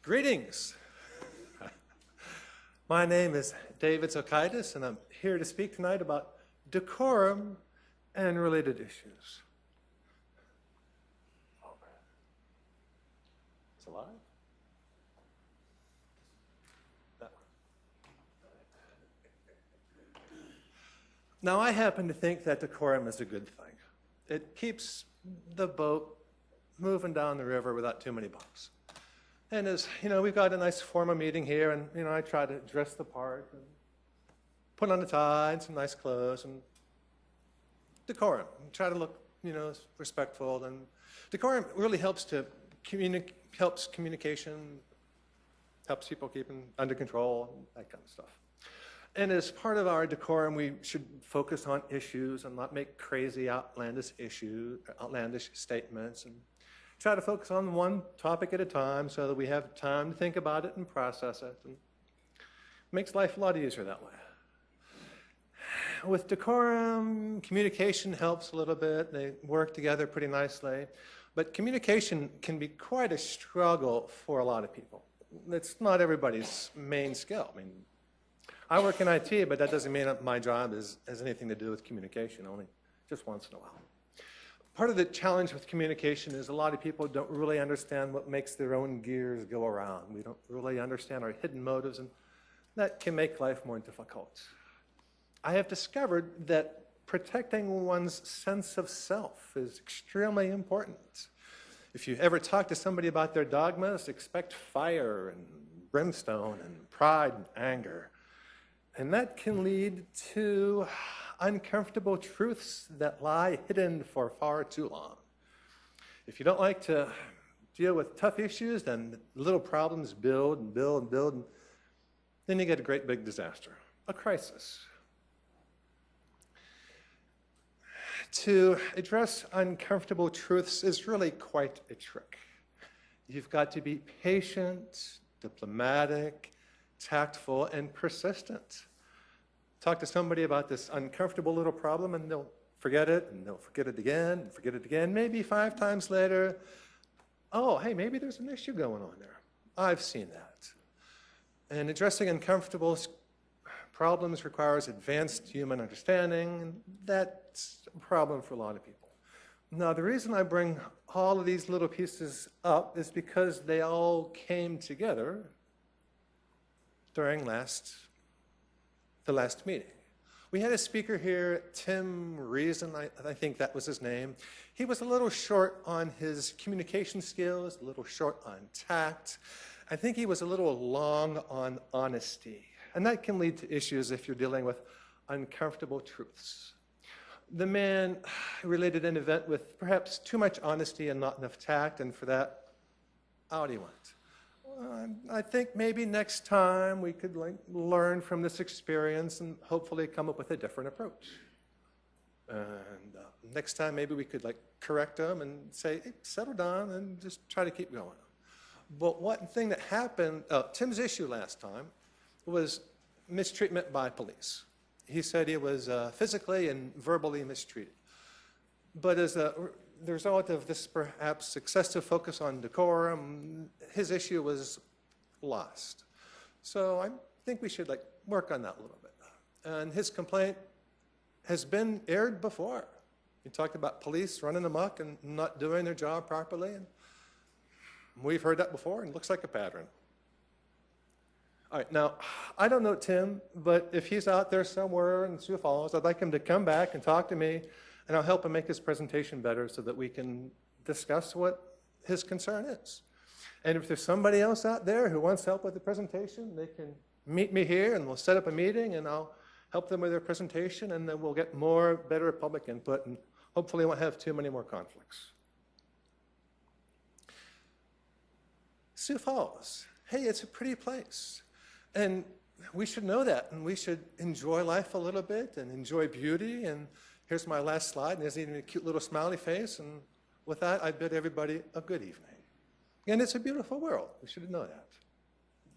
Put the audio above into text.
Greetings. My name is David Zokaitis, and I'm here to speak tonight about decorum and related issues. It's alive? That one. Now, I happen to think that decorum is a good thing. It keeps the boat moving down the river without too many bumps. And as you know, we've got a nice formal meeting here, and I try to dress the part, and put on a tie and some nice clothes, and decorum. And try to look, respectful, and decorum really helps communication, helps people keep under control, that kind of stuff. And as part of our decorum, we should focus on issues and not make crazy, outlandish statements, and try to focus on one topic at a time so that we have time to think about it and process it. And it makes life a lot easier that way. With decorum, communication helps a little bit. They work together pretty nicely. But communication can be quite a struggle for a lot of people. It's not everybody's main skill. I work in IT, but that doesn't mean that my job has anything to do with communication, only just once in a while. Part of the challenge with communication is a lot of people don't really understand what makes their own gears go around. We don't really understand our hidden motives, and that can make life more difficult. I have discovered that protecting one's sense of self is extremely important. If you ever talk to somebody about their dogmas, expect fire and brimstone and pride and anger. And that can lead to uncomfortable truths that lie hidden for far too long. If you don't like to deal with tough issues, then little problems build and build and build, and then you get a great big disaster, a crisis. To address uncomfortable truths is really quite a trick. You've got to be patient, diplomatic, tactful, and persistent. Talk to somebody about this uncomfortable little problem, and they'll forget it, and they'll forget it again, and forget it again. Maybe 5 times later, oh, hey, maybe there's an issue going on there. I've seen that. And addressing uncomfortable problems requires advanced human understanding, and that's a problem for a lot of people. Now, the reason I bring all of these little pieces up is because they all came together during the last meeting. We had a speaker here, Tim Reason, I think that was his name. He was a little short on his communication skills, a little short on tact. I think he was a little long on honesty. And that can lead to issues if you're dealing with uncomfortable truths. The man related an event with perhaps too much honesty and not enough tact, and for that, out he went. I think maybe next time we could learn from this experience and hopefully come up with a different approach. And next time maybe we could correct them and say, hey, settle down and just try to keep going. But one thing that happened, Tim's issue last time was mistreatment by police. He said he was physically and verbally mistreated. But as the result of this perhaps excessive focus on decorum, his issue was lost. So I think we should work on that a little bit. And his complaint has been aired before. He talked about police running amok and not doing their job properly. And we've heard that before, and it looks like a pattern. All right, now, I don't know Tim, but if he's out there somewhere in Sioux Falls, I'd like him to come back and talk to me, and I'll help him make his presentation better so that we can discuss what his concern is. And if there's somebody else out there who wants help with the presentation, they can meet me here, and we'll set up a meeting, and I'll help them with their presentation, and then we'll get better public input, and hopefully won't have too many more conflicts. Sioux Falls, hey, it's a pretty place. And we should know that, and we should enjoy life a little bit and enjoy beauty. And here's my last slide, and there's even a cute little smiley face. And with that, I bid everybody a good evening. And it's a beautiful world. We should know that.